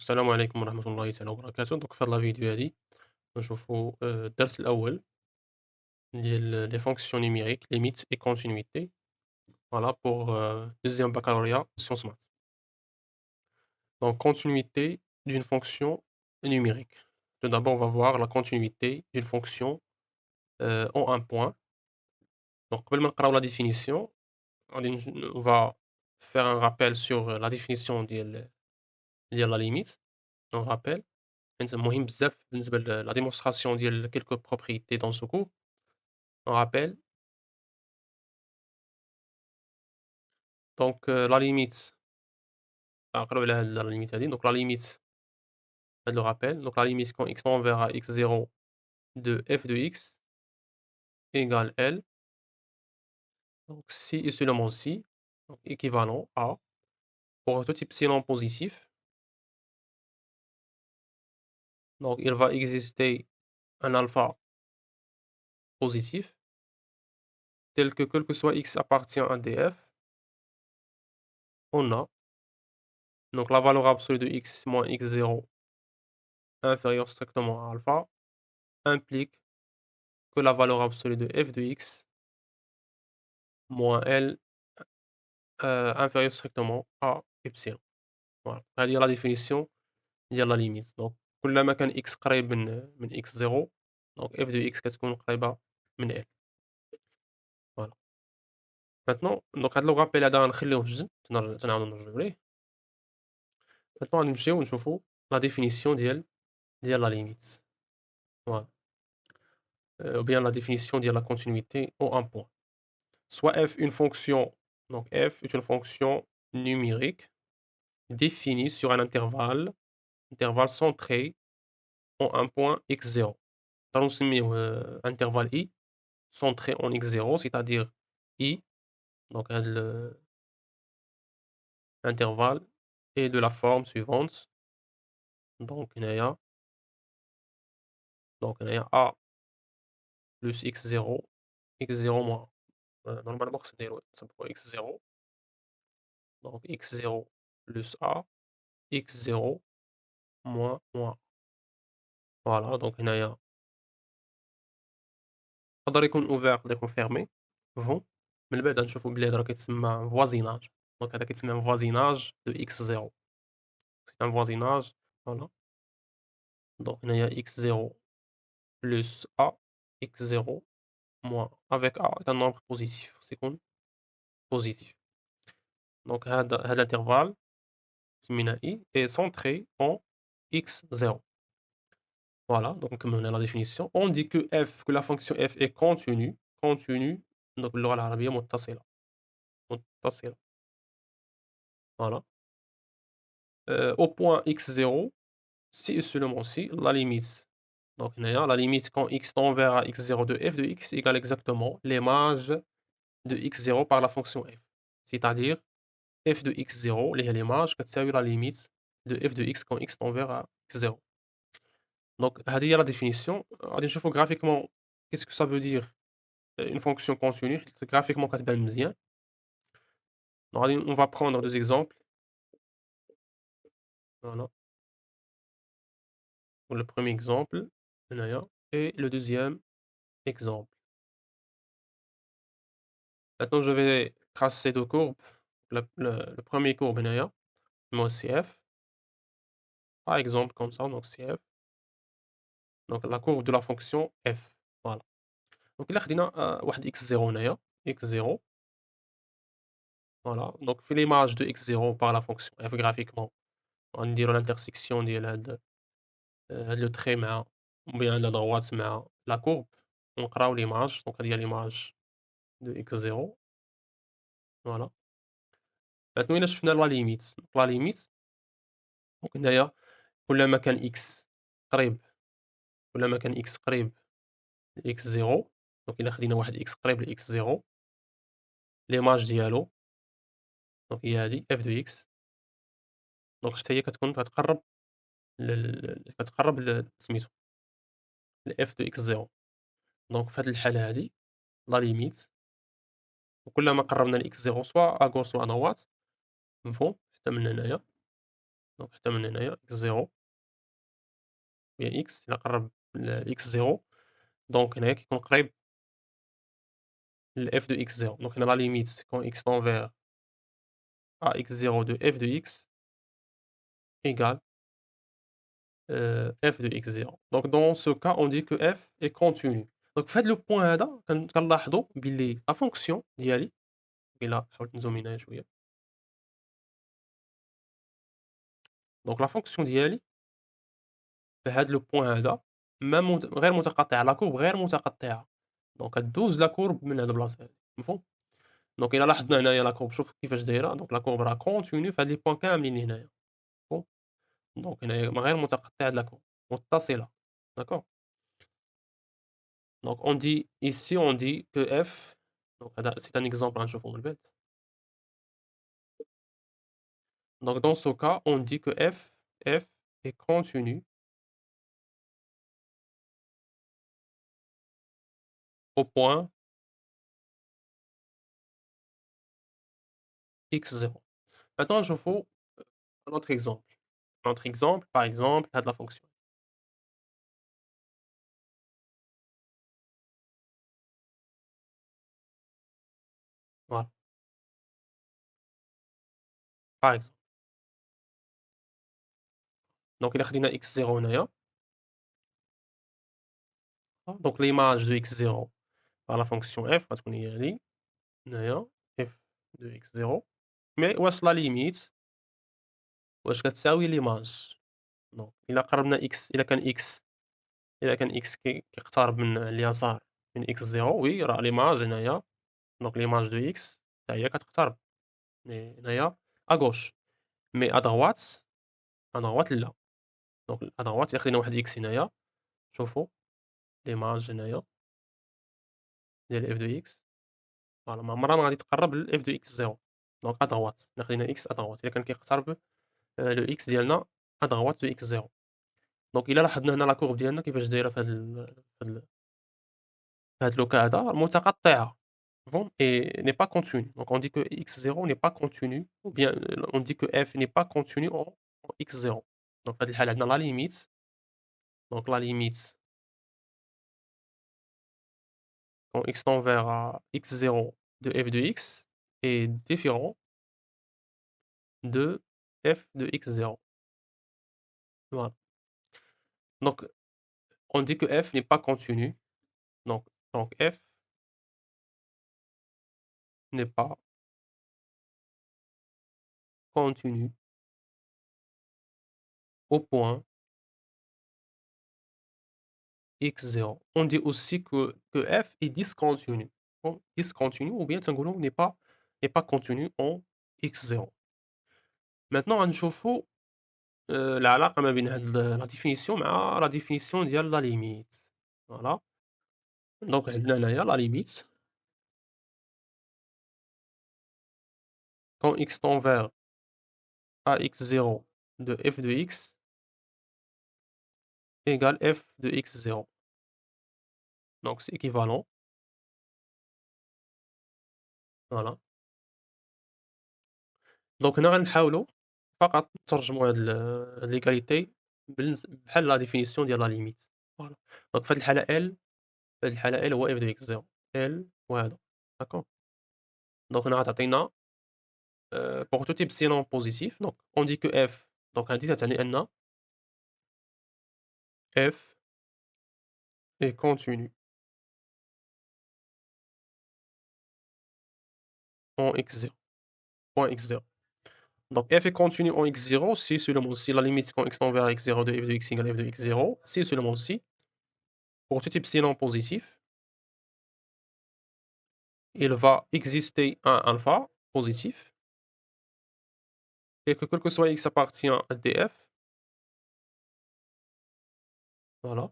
السلام عليكم ورحمة الله تعالى وبركاته. دوك في هاد لا فيديو هادي غنشوفو الدرس الأول ديال لي فونكسيون نيميريك ليميت et continuité voilà pour deuxième baccalauréat sciences maths. Donc continuité d'une fonction numérique. Tout d'abord, on va voir la continuité d'une fonction en un point. Donc قبل ما نقراو la définition on va faire un rappel sur la définition ديال la limite. On rappelle مهم بزاف بالنسبة لا démonstration ديال quelques propriétés dans ce cours. On rappelle donc la limite نقراو على هاد la limite هادي. Donc la limite هاد le rappel, donc la limite quand x tend vers x0 de f de x égale L, donc si et seulement si, donc équivalent à, pour tout epsilon positif, donc il va exister un alpha positif, tel que quel que soit x appartient à df, on a donc la valeur absolue de x moins x0 inférieure strictement à alpha implique que la valeur absolue de f de x moins L inférieure strictement à epsilon. Voilà, هذه هي la définition ديال la limite. Donc كلما كان x قريب من x0 donc f de x كتكون قريبة من L. Voilà. Maintenant donc هاد لو رابيل هذا غنخليوه في الجنب تنعاودو نرجعو ليه. Maintenant غادي نمشيو نشوفو la définition ديال la limite. Voilà. Ou bien la définition ديال la continuité en un point. Soit f une fonction, donc f est une fonction numérique définie sur un intervalle centré en un point x0. نقدرو نسميوه intervalle i centré en x0, c'est-à-dire i, donc l'intervalle est de la forme suivante. Donc هنايا a plus x0 moins normalement خصنا نديرو نصبغو x0 donc x0 plus a x0 moins voilà. donc هنايا يقدر يكون ouvert يقدر يكون fermé فون من بعد غنشوفو بلي هذا راه كيتسمى voisinage. donc هذا كيتسمى voisinage de x0, c'est un voisinage. voilà. donc هنايا x0 plus a x0 moins avec a est un nombre positif سيكون positif. donc هذا l'intervalle سميناه i est centré en x0. Voilà, donc comme on a la définition, on dit que f, que la fonction f est continue, donc باللغة العربية متصلة. Voilà. Au point x0, si et seulement si, la limite. Donc la limite quand x tend vers x0 de f de x égale exactement l'image de x0 par la fonction f. C'est-à-dire f de x0 اللي هي l'image كتساوي la limite de f de x quand x tend vers x0. Donc هذه هي la définition. غادي نشوفو graphiquement qu'est-ce que ça veut dire une fonction continue حيت graphiquement كتبان مزيان. Donc on va prendre deux exemples. Voilà. Le premier exemple هنايا et le deuxième exemple. Maintenant je vais tracer deux courbes. Le premier courbe هنايا moi CF. Par exemple comme ça, donc CF. Donc la courbe de la fonction f. Voilà. Donc إلا خدينا واحد x0 هنايا x0. Voilà. Donc في l'image de x0 par la fonction f graphiquement غنديرو l'intersection ديال هاد لو تري مع ou bien la droite مع la courbe ونقراو l'image. donc هذه هي l'image de x0. Voilà. Maintenant إلا شفنا la limite. la limite donc هنايا كلما كان x قريب لx0 donc إلا خدينا واحد x قريب لx0 l'image ديالو donc هي هادي f de x donc حتى هي كتكون كتقرب سميتو لf de x0. donc في هاد الحالة هادي la limite وكلما قربنا لx0 soit à gauche soit à droite نفون حتى من هنايا دونك حتى من هنايا x0 هي x إلا قرّب لx0 دونك هنايا كيكون قريب لf de x0 دونك هنا لا ليميت quand x tend vers à x0 de f de x égale f de x0 دونك dans ce cas on dit que f est continu دونك في هاد لو بوين هذا كنلاحظوا بلي لا فونكسيون ديالي إلا حاولت نزوم هنايا شوية دونك لا فونكسيون ديالي في هاد لو بوين هذا ما غير متقطعة لا كورب غير متقطعة دونك كدوز لا كورب من هاد البلاصة هادي مفهوم دونك إلا لاحظنا هنايا لا كورب شوف كيفاش دايرة دونك لا كورب راه كونتينيو في هاد لي بوين كاملين هنايا مفهوم دونك هنايا غير متقطعة لا كورب متصلة داكور دونك on dit ici on dit que f donc هذا c'est un exemple غنشوفو من بعد donc dans ce cas on dit que f est continu au point x0 maintenant نشوفو un autre exemple par exemple هاد la fonction voilà par exemple donc إلا خدينا x0 هنايا donc l'image de x0 par la fonction f غتكون هي هادي هنايا f de x0 mais واش la limite واش كتساوي l'image دونك إلا قربنا x إلا كان x كيقترب من اليسار من x0 وي راه l'image هنايا دونك l'image de x حتى هي كتقترب هنايا à gauche mais à droite لا دونك à droite إلا خدينا واحد x هنايا شوفوا l'image هنايا ديال f de x فوالا ما عمرها ما غادي تقرب ل f de x0 دونك à droite إلا خدينا x à droite إلا كان كيقترب لو x ديالنا à droite de x0 دونك إلا لاحظنا هنا لا كورب ديالنا كيفاش دايرة في هاد لو كا هذا متقطعة مفهوم et n'est pas continue donc on dit que x0 n'est pas continu ou bien on dit que f n'est pas continu en x0 donc في هاد الحالة عندنا la limite donc la limite quand x tend vers x0 de f de x est différent de f de x0 voilà donc on dit que f n'est pas continu donc f n'est pas continu au point x0 on dit aussi que f est discontinu bon discontinu ou bien تنقولوا n'est pas continu en x0 maintenant غنشوفوا العلاقة ما بين هاد la définition مع la définition ديال la limite voilà donc عندنا هنايا la limite quand x tend vers x0 de f de x égale f de x0 donc c'est équivalent voilà دونك هنا غنحاولوا فقط نترجموا هاد ليكاليتي بحال لا ديفينيسيون ديال لا ليميت فوالا دونك في هاد الحالة L هو f de x0 L وهذا داكور دونك هنا غتعطينا pour tout epsilon positif donc on dit que f donc هادي تعني أن f est continu en x0 point x0 donc f est continu en x0 si seulement si la limite quand x tend vers x0 de f de x égale f de x0 si seulement si pour tout epsilon positif il va exister un alpha positif et que quel que soit x appartient à df voilà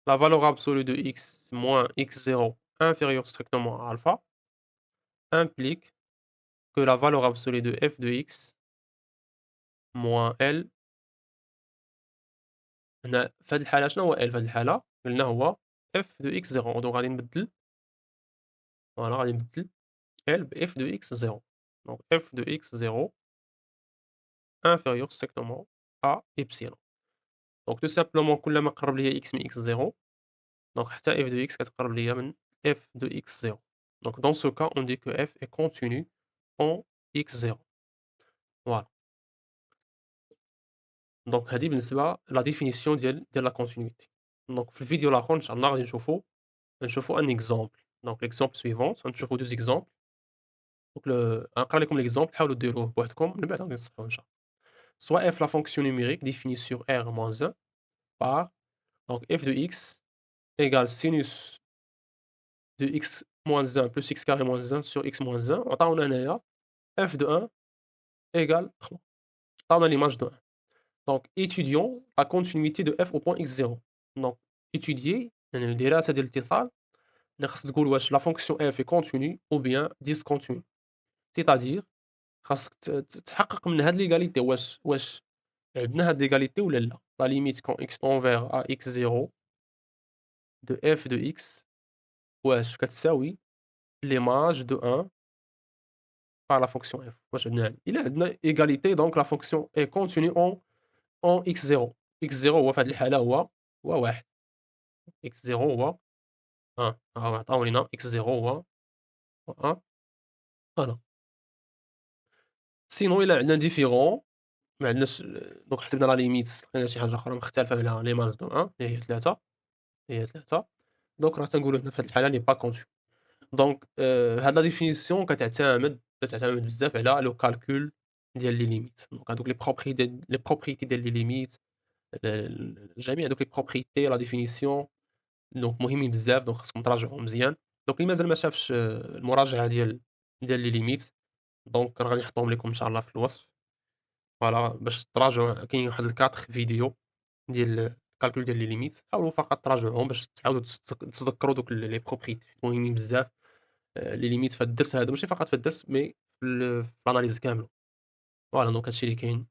la valeur absolue de x moins x0 inférieure strictement à alpha implique que la valeur absolue de f de x moins L هنا في هاد الحالة شنو هو L في هاد الحالة قلنا هو f de x0 دونك غادي نبدل فوالا غادي نبدل L بf de x0 donc f de x0 inférieur strictement A إبسيلون. دونك tout simplement كلما قرّب ليا x من x0 دونك حتى f de x كتقرّب ليا من f de x0. Donc dans ce cas, on dit que f est continu en x0. Voilà. دونك هذه بالنسبة لا définition ديال la continuité. دونك في الفيديو الآخر إن شاء الله غادي نشوفوا un exemple. Donc l'exemple suivant غنشوفوا 2 exemples. دونك غنقرا لكم l'exemple حاولوا ديروه بوحدكم من بعد غادي نصححوا إن شاء الله. Soit f la fonction numérique définie sur R moins 1 par donc f de x égale sinus de x moins 1 plus x carré moins 1 sur x moins 1 وعطاونا هنايا f de 1 égale 3 عطاونا l'image de 1. Donc étudions la continuité de f au point x0. Donc étudier يعني دراسة ديال الاتصال اللي خاص تقول واش la fonction f est continue ou bien discontinue. C'est-à-dire خاصك تحقق من هاد l'égalité واش عندنا هاد l'égalité ولا لا. La limite quand x tend vers à x0 de f de x واش كتساوي l'image de 1 par la fonction f. واش عندنا هادي إلا عندنا égalité donc la fonction est continue en x0. x0 هو في هاد الحالة هو 1 x0 هو 1 ها عطاو لينا x0 هو 1 فوالا. sinon إلا عندنا différent ما عندناش دونك حسبنا لا ليميت لقينا شي حاجة أخرى مختلفة على l'image de 1 اللي هي 3 دونك راه تنقولو هنا في هاد الحالة n'est pas continu. دونك هاد لا définition كتعتمد بزاف على لو calcul ديال لي ليميت. دونك هادوك لي propriétés ديال لي ليميت جميع دوك لي propriétés لا définition دونك مهمين بزاف دونك خاصكم تراجعوهم مزيان. دونك اللي مازال ما شافش المراجعة ديال لي ليميت دونك راه غادي نحطهم لكم إن شاء الله في الوصف. فوالا باش تراجعوا كاين واحد 4 فيديو ديال الكالكول ديال لي ليميت حاولوا فقط تراجعوهم باش تعاودوا تتذكروا دوك لي propriétés مهمين بزاف. لي ليميت في هاد الدرس هذا ماشي فقط في الدرس مي في الاناليز كامله. فوالا دونك هادشي اللي كاين